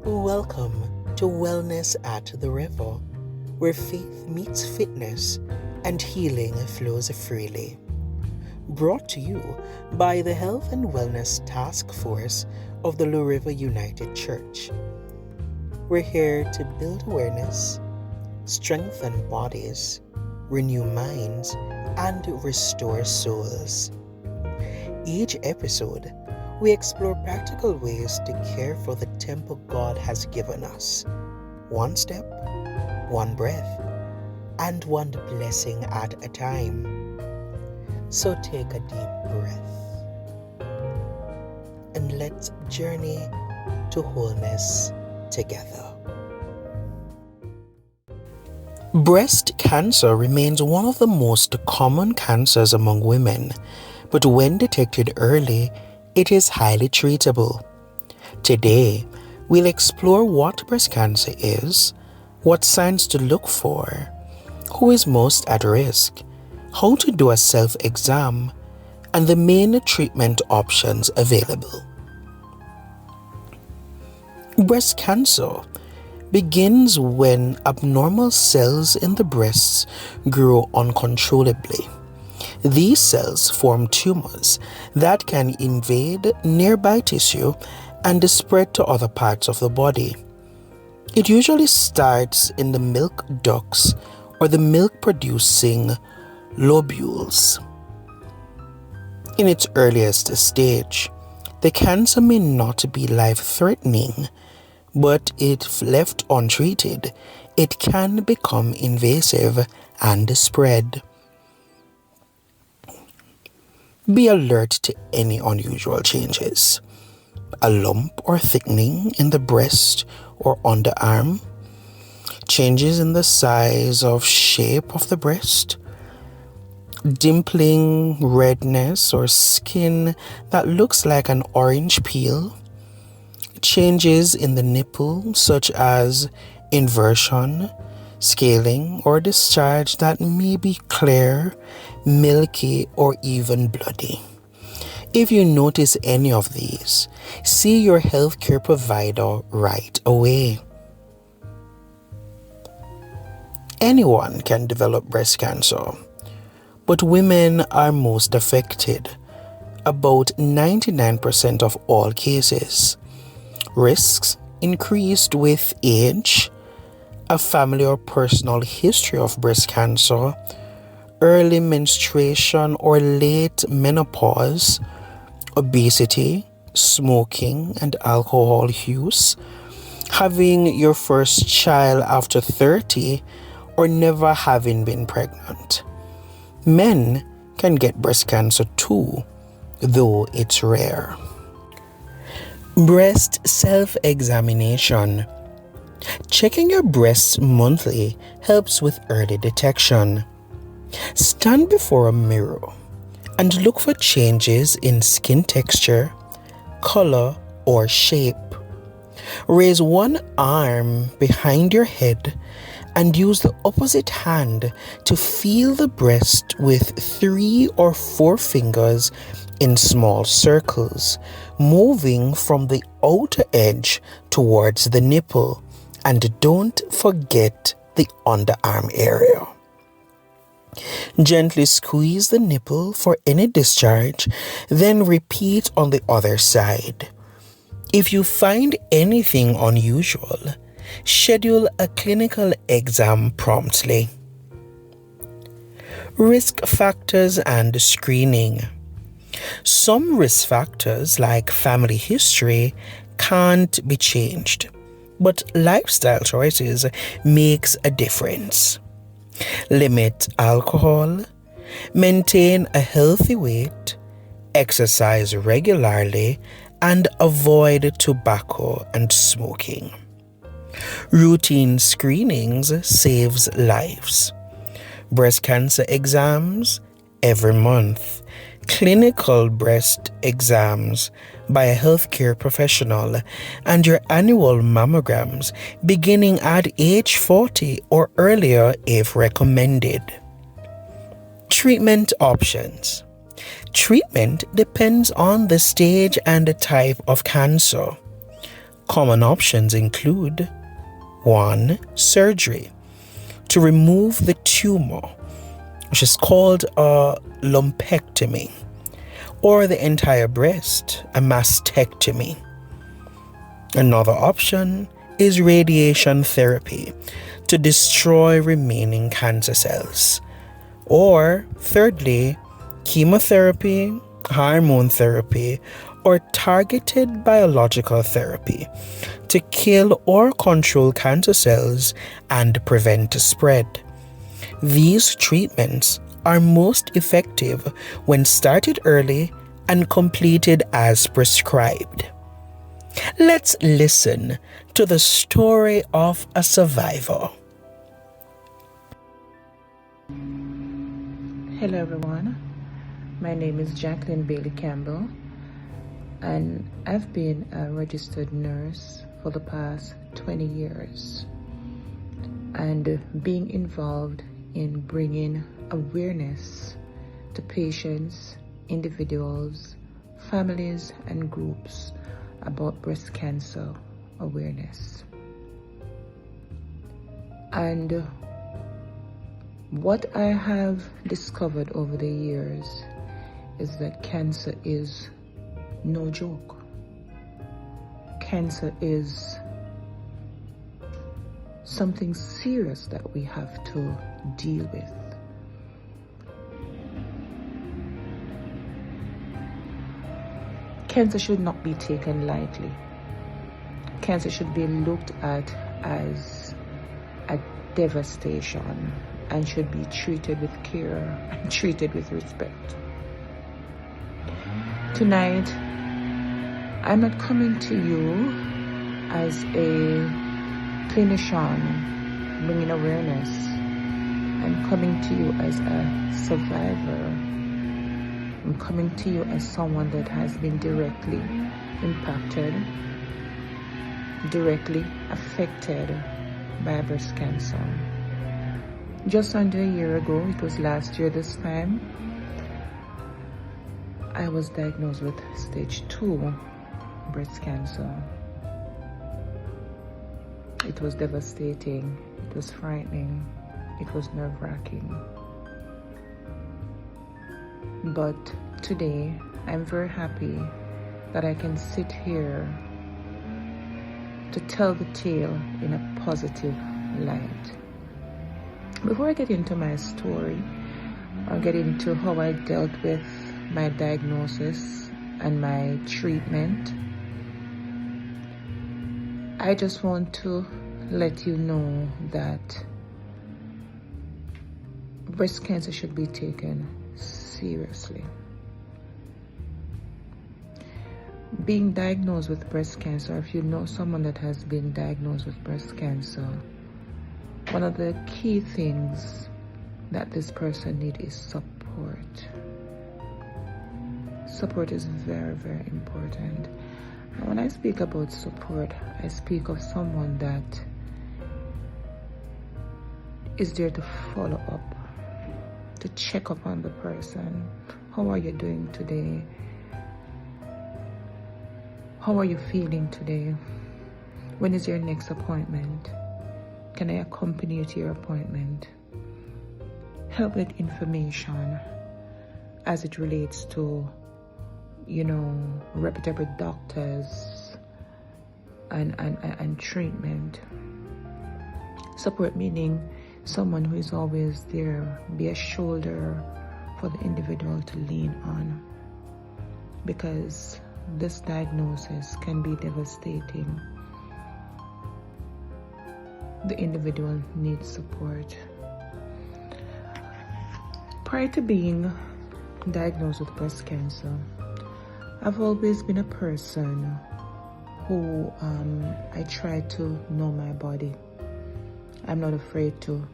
Welcome to Wellness at the River, where faith meets fitness and healing flows freely. Brought to you by the Health and Wellness Taskforce of the Lowe United Church. We're here to build awareness, strengthen bodies, renew minds, and restore souls. Each episode, we explore practical ways to care for the temple God has given us. One step, one breath, and one blessing at a time. So take a deep breath and let's journey to wholeness together. Breast cancer remains one of the most common cancers among women, but when detected early, it is highly treatable. Today, we'll explore what breast cancer is, what signs to look for, who is most at risk, how to do a self-exam, and the main treatment options available. Breast cancer begins when abnormal cells in the breasts grow uncontrollably. These cells form tumors that can invade nearby tissue and spread to other parts of the body. It usually starts in the milk ducts or the milk-producing lobules. In its earliest stage, the cancer may not be life-threatening, but if left untreated, it can become invasive and spread. Be alert to any unusual changes. A lump or thickening in the breast or underarm, changes in the size or shape of the breast, dimpling, redness, or skin that looks like an orange peel, changes in the nipple such as inversion, scaling, or discharge that may be clear, milky, or even bloody. If you notice any of these, see your healthcare provider right away. Anyone can develop breast cancer, but women are most affected, about 99% of all cases. Risks increased with age, a family or personal history of breast cancer, early menstruation or late menopause, obesity, smoking and alcohol use, having your first child after 30, or never having been pregnant. Men can get breast cancer too, though it's rare. Breast self-examination. Checking your breasts monthly helps with early detection. Stand before a mirror and look for changes in skin texture, color, or shape. Raise one arm behind your head and use the opposite hand to feel the breast with 3 or 4 fingers in small circles, moving from the outer edge towards the nipple. And don't forget the underarm area. Gently squeeze the nipple for any discharge, then repeat on the other side. If you find anything unusual, schedule a clinical exam promptly. Risk factors and screening. Some risk factors, like family history, can't be changed, but lifestyle choices makes a difference. Limit alcohol, maintain a healthy weight, exercise regularly, and avoid tobacco and smoking. Routine screenings saves lives. Breast cancer exams every month. Clinical breast exams by a healthcare professional, and your annual mammograms beginning at age 40 or earlier if recommended. Treatment options. Treatment depends on the stage and the type of cancer. Common options include 1. Surgery to remove the tumor, which is called a lumpectomy, or the entire breast, a mastectomy. Another option is radiation therapy to destroy remaining cancer cells. Or thirdly, chemotherapy, hormone therapy, or targeted biological therapy to kill or control cancer cells and prevent spread. These treatments are most effective when started early and completed as prescribed. Let's listen to the story of a survivor. Hello everyone, my name is Jacqueline Bailey Campbell, and I've been a registered nurse for the past 20 years and being involved in bringing awareness to patients, individuals, families and groups about breast cancer awareness. And what I have discovered over the years is that cancer is no joke. Cancer is something serious that we have to deal with. Cancer should not be taken lightly. Cancer should be looked at as a devastation and should be treated with care and treated with respect. Tonight, I'm not coming to you as a clinician bringing awareness. I'm coming to you as a survivor. I'm coming to you as someone that has been directly impacted, directly affected by breast cancer. Just under a year ago, it was last year this time, I was diagnosed with stage 2 breast cancer. It was devastating, it was frightening, it was nerve-wracking. But today, I'm very happy that I can sit here to tell the tale in a positive light. Before I get into my story, I'll get into how I dealt with my diagnosis and my treatment. I just want to let you know that breast cancer should be taken seriously. Being diagnosed with breast cancer, if you know someone that has been diagnosed with breast cancer, one of the key things that this person needs is support. Support is very, very important. And when I speak about support, I speak of someone that is there to follow up, to check up on the person. How are you doing today? How are you feeling today? When is your next appointment? Can I accompany you to your appointment? Help with information as it relates to, reputable doctors and treatment. Support meaning someone who is always there, be a shoulder for the individual to lean on, because this diagnosis can be devastating. The individual needs support. Prior to being diagnosed with breast cancer, I've always been a person who I try to know my body. I'm not afraid to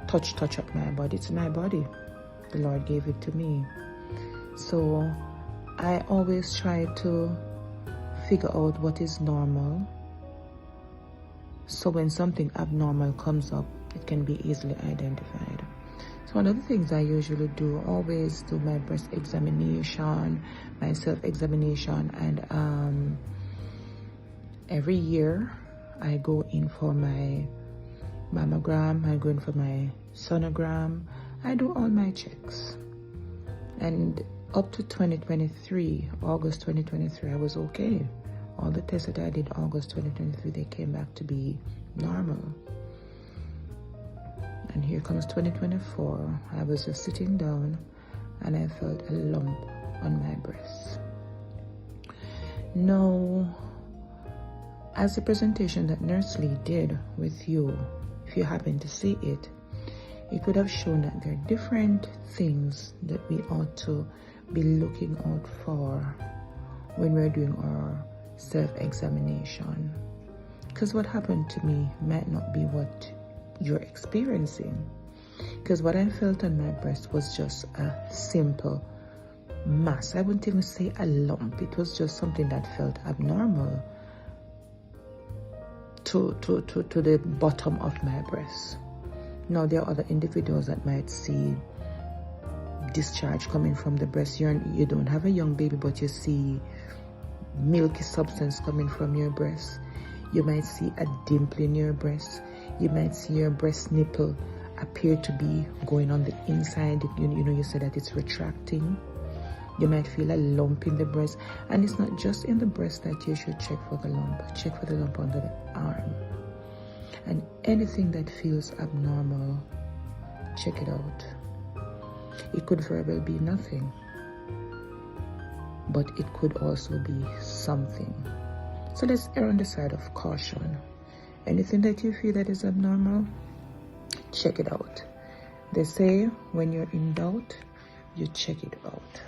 touch up my body. It's my body. The Lord gave it to me. So I always try to figure out what is normal. So when something abnormal comes up, it can be easily identified. So one of the things I usually do, always do my breast examination, my self-examination, and every year I go in for my mammogram, I go in for my sonogram, I do all my checks. And up to 2023, August 2023, I was okay. All the tests that I did August 2023, they came back to be normal. And here comes 2024. I was just sitting down and I felt a lump on my breast. Now, as the presentation that Nurse Lee did with you, if you happen to see it, it would have shown that there are different things that we ought to be looking out for when we're doing our self-examination. Because what happened to me might not be what you're experiencing. Because what I felt on my breast was just a simple mass. I wouldn't even say a lump. It was just something that felt abnormal to the bottom of my breast. Now, there are other individuals that might see discharge coming from the breast. You don't have a young baby, but you see milky substance coming from your breast. You might see a dimple in your breast. You might see your breast nipple appear to be going on the inside. You said that it's retracting. You might feel a lump in the breast. And it's not just in the breast that you should check for the lump. Check for the lump under the arm. And anything that feels abnormal, check it out. It could very well be nothing, but it could also be something. So let's err on the side of caution. Anything that you feel that is abnormal, check it out. They say when you're in doubt, you check it out.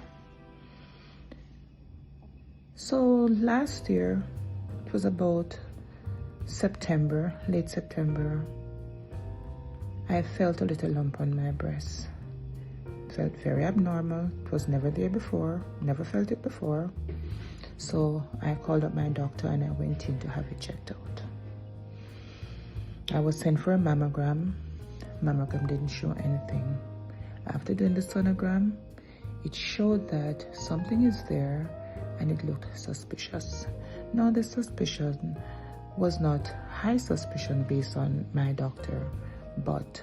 So last year, it was about September, late September, I felt a little lump on my breast. It felt very abnormal. It was never there before, never felt it before. So I called up my doctor and I went in to have it checked out. I was sent for a mammogram. Mammogram didn't show anything. After doing the sonogram, it showed that something is there and it looked suspicious. Now the suspicion was not high suspicion based on my doctor, but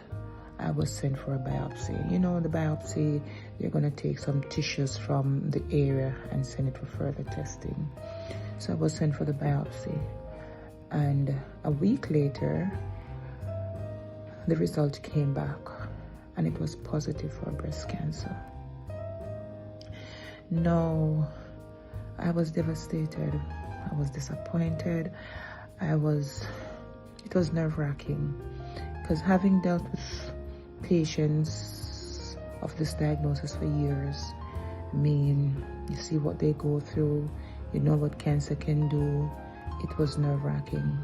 I was sent for a biopsy. You know, the biopsy, they're going to take some tissues from the area and send it for further testing. So I was sent for the biopsy. And a week later, the result came back and it was positive for breast cancer. No, I was devastated. I was disappointed. It was nerve-wracking, because having dealt with patients of this diagnosis for years, you see what they go through, you know what cancer can do. It was nerve-wracking.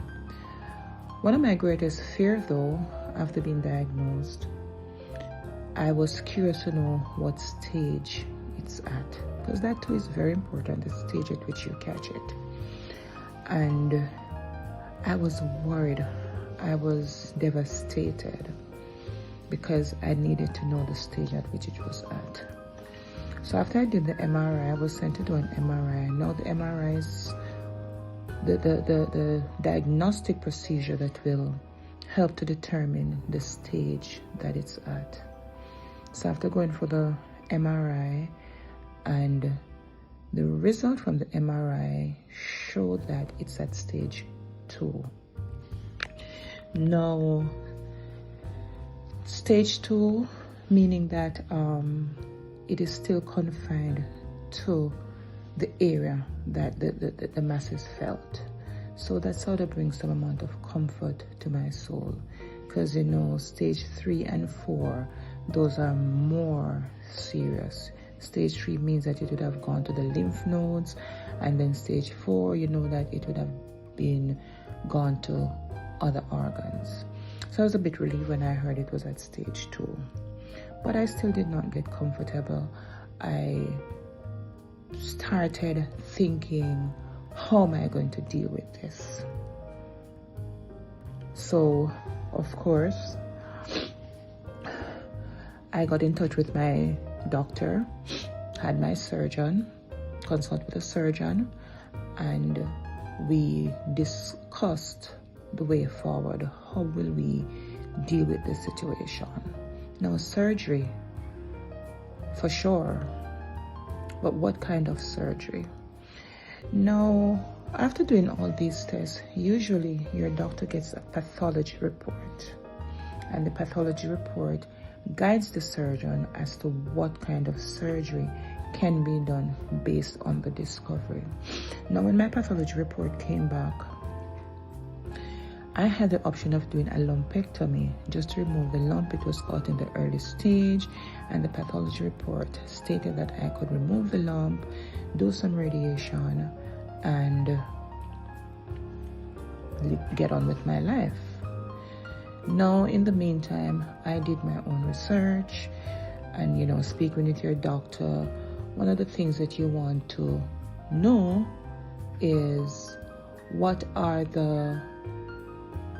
One of my greatest fears, though, after being diagnosed, I was curious to know what stage it's at, because that too is very important, the stage at which you catch it. And I was worried. I was devastated because I needed to know the stage at which it was at. So after I did the MRI, I was sent to do an MRI. Now the MRI is the diagnostic procedure that will help to determine the stage that it's at. So after going for the MRI, and the result from the MRI showed that it's at stage 2. Now, stage 2, meaning that it is still confined to the area that the masses felt. So that's how to bring some amount of comfort to my soul. Because, you know, stage 3 and 4, those are more serious. Stage 3 means that it would have gone to the lymph nodes, and then stage 4, you know, that it would have been gone to other organs. So I was a bit relieved when I heard it was at stage 2. But I still did not get comfortable. I started thinking, how am I going to deal with this? So, of course, I got in touch with my doctor, had my surgeon, consult with a surgeon, and we discussed the way forward. How will we deal with this situation? Now, surgery, for sure. But what kind of surgery? Now, after doing all these tests, usually your doctor gets a pathology report. And the pathology report guides the surgeon as to what kind of surgery can be done based on the discovery. Now, when my pathology report came back, I had the option of doing a lumpectomy just to remove the lump. It was caught in the early stage, and the pathology report stated that I could remove the lump, do some radiation, and get on with my life. Now, in the meantime, I did my own research and, speaking with your doctor. One of the things that you want to know is what are the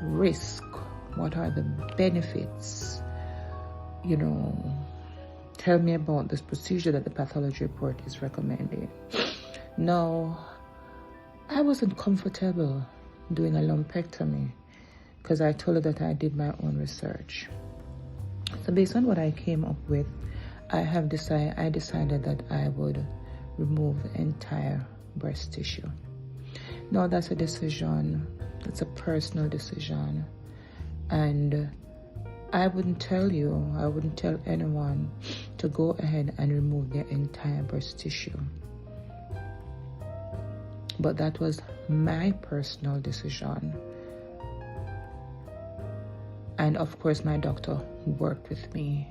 risks, what are the benefits, tell me about this procedure that the pathology report is recommending. Now, I wasn't comfortable doing a lumpectomy because I told her that I did my own research. So based on what I came up with, I decided that I would remove the entire breast tissue. Now, that's a decision. It's a personal decision. And I wouldn't tell anyone to go ahead and remove their entire breast tissue. But that was my personal decision. And of course, my doctor worked with me.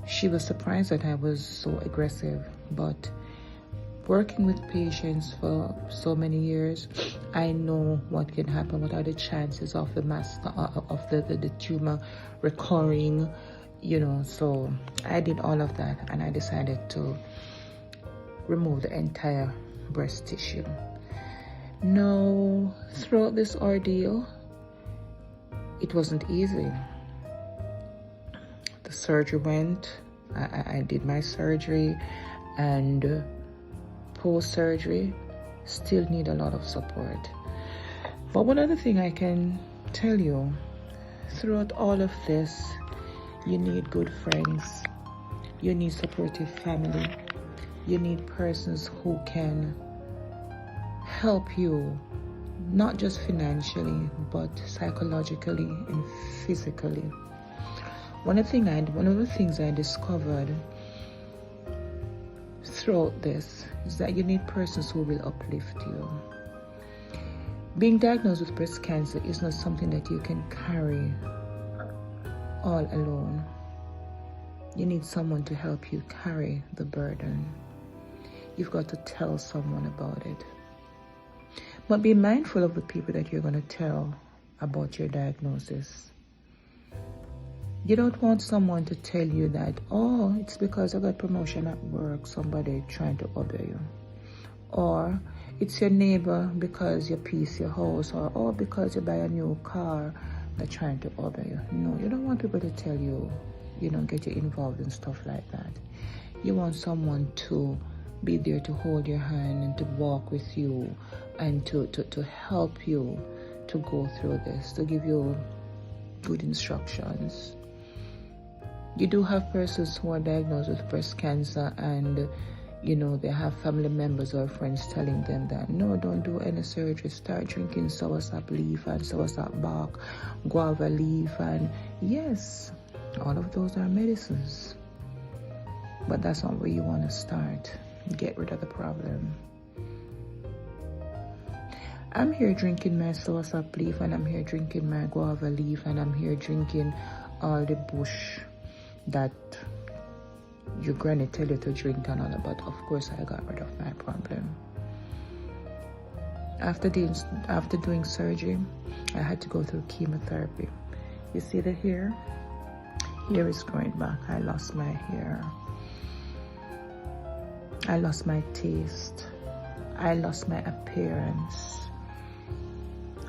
She was surprised that I was so aggressive, but working with patients for so many years, I know what can happen. What are the chances of the tumor recurring? So I did all of that, and I decided to remove the entire breast tissue. Now, throughout this ordeal, it wasn't easy. The surgery went. I did my surgery, and post-surgery still need a lot of support. But one other thing I can tell you, throughout all of this, you need good friends, you need supportive family, you need persons who can help you, not just financially, but psychologically and physically. One of the things I discovered throughout this is that you need persons who will uplift you. Being diagnosed with breast cancer is not something that you can carry all alone. You need someone to help you carry the burden. You've got to tell someone about it. But be mindful of the people that you're going to tell about your diagnosis. You don't want someone to tell you that, oh, it's because I got promotion at work, somebody trying to obey you. Or it's your neighbor because you piece your house, or because you buy a new car, they're trying to obey you. No, you don't want people to tell you, get you involved in stuff like that. You want someone to be there to hold your hand and to walk with you and to help you to go through this, to give you good instructions. You do have persons who are diagnosed with breast cancer and, they have family members or friends telling them that, no, don't do any surgery. Start drinking soursop leaf and soursop bark, guava leaf. And yes, all of those are medicines. But that's not where you want to start. Get rid of the problem. I'm here drinking my soursop leaf, and I'm here drinking my guava leaf, and I'm here drinking all the bush that your granny tell you to drink and all that, but of course I got rid of my problem. After doing surgery, I had to go through chemotherapy. You see the hair? Hair is growing back. I lost my hair. I lost my taste. I lost my appearance.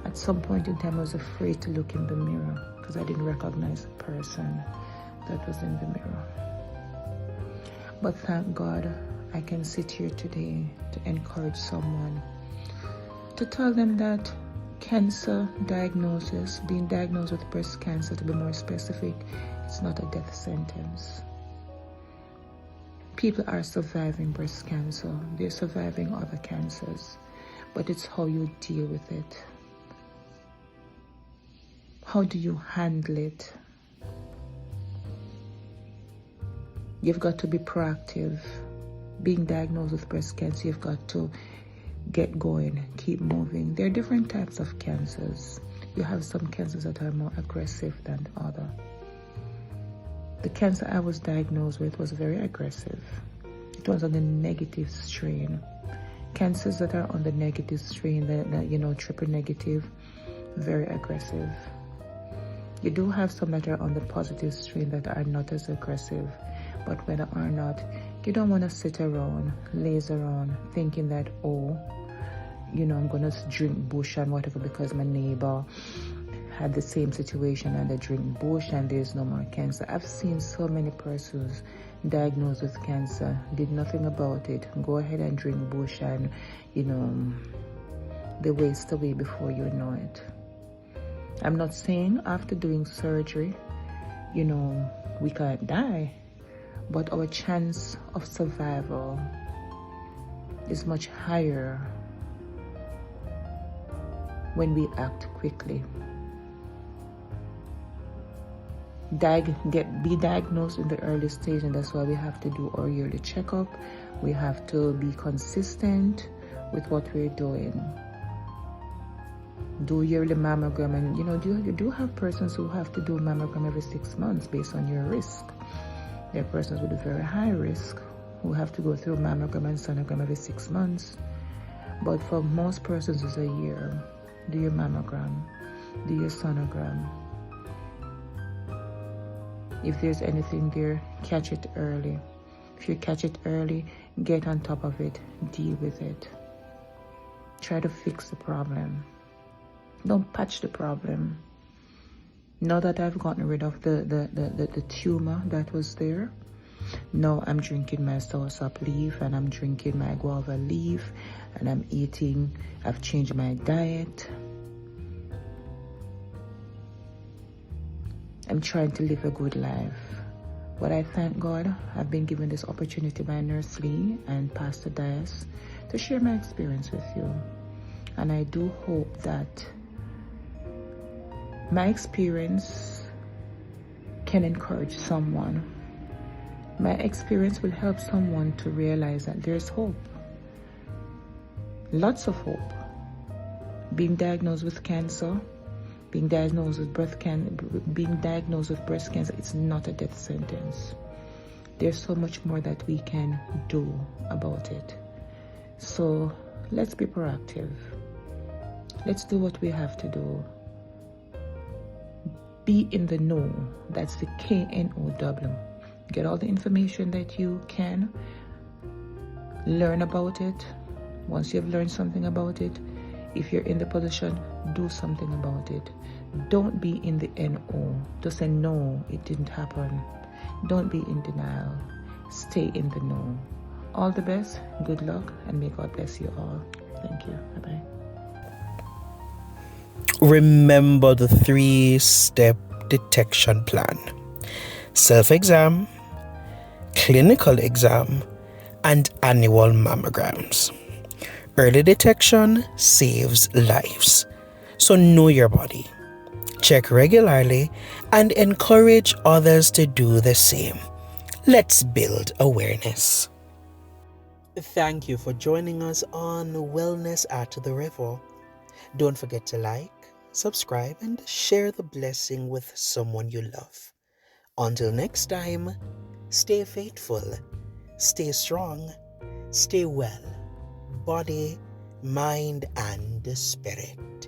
At some point in time, I was afraid to look in the mirror because I didn't recognize the person that was in the mirror. But thank God I can sit here today to encourage someone to tell them that cancer diagnosis, being diagnosed with breast cancer to be more specific, it's not a death sentence. People are surviving breast cancer, they're surviving other cancers, but it's how you deal with it. How do you handle it? You've got to be proactive. Being diagnosed with breast cancer, you've got to get going, keep moving. There are different types of cancers. You have some cancers that are more aggressive than other. The cancer I was diagnosed with was very aggressive. It was on the negative strain. Cancers that are on the negative strain, triple negative, very aggressive. You do have some that are on the positive strain that are not as aggressive, but whether or not, you don't want to sit around, laze around, thinking that, I'm going to drink bush and whatever because my neighbor had the same situation and they drink bush and there's no more cancer. I've seen so many persons diagnosed with cancer, did nothing about it, go ahead and drink bush and, they waste away before you know it. I'm not saying after doing surgery, we can't die, but our chance of survival is much higher when we act quickly. Be diagnosed in the early stage, and that's why we have to do our yearly checkup. We have to be consistent with what we're doing. Do yearly mammogram, and you do have persons who have to do mammogram every 6 months based on your risk. There are persons with a very high risk who have to go through mammogram and sonogram every 6 months. But for most persons, it's a year. Do your mammogram, do your sonogram. If there's anything there, catch it early. If you catch it early, get on top of it, deal with it. Try to fix the problem. Don't patch the problem. Now that I've gotten rid of the tumor that was there, now I'm drinking my soursop leaf and I'm drinking my guava leaf and I've changed my diet. I'm trying to live a good life. But I thank God I've been given this opportunity by Nurse Lee and Pastor Dias to share my experience with you. And I do hope that my experience can encourage someone. My experience will help someone to realize that there's hope. Lots of hope. Being diagnosed with cancer, being diagnosed with breast cancer, it's not a death sentence. There's so much more that we can do about it. So let's be proactive. Let's do what we have to do. Be in the know. That's the KNOW. Get all the information that you can. Learn about it. Once you've learned something about it, if you're in the position, do something about it. Don't be in the NO. Just say, no, it didn't happen. Don't be in denial. Stay in the know. All the best, good luck, and may God bless you all. Thank you. Bye-bye. Remember the 3-step detection plan: self-exam, clinical exam, and annual mammograms. Early detection saves lives. So know your body, check regularly, and encourage others to do the same. Let's build awareness. Thank you for joining us on Wellness at the River. Don't forget to like, subscribe, and share the blessing with someone you love. Until next time, stay faithful, stay strong, stay well, body, mind, and spirit.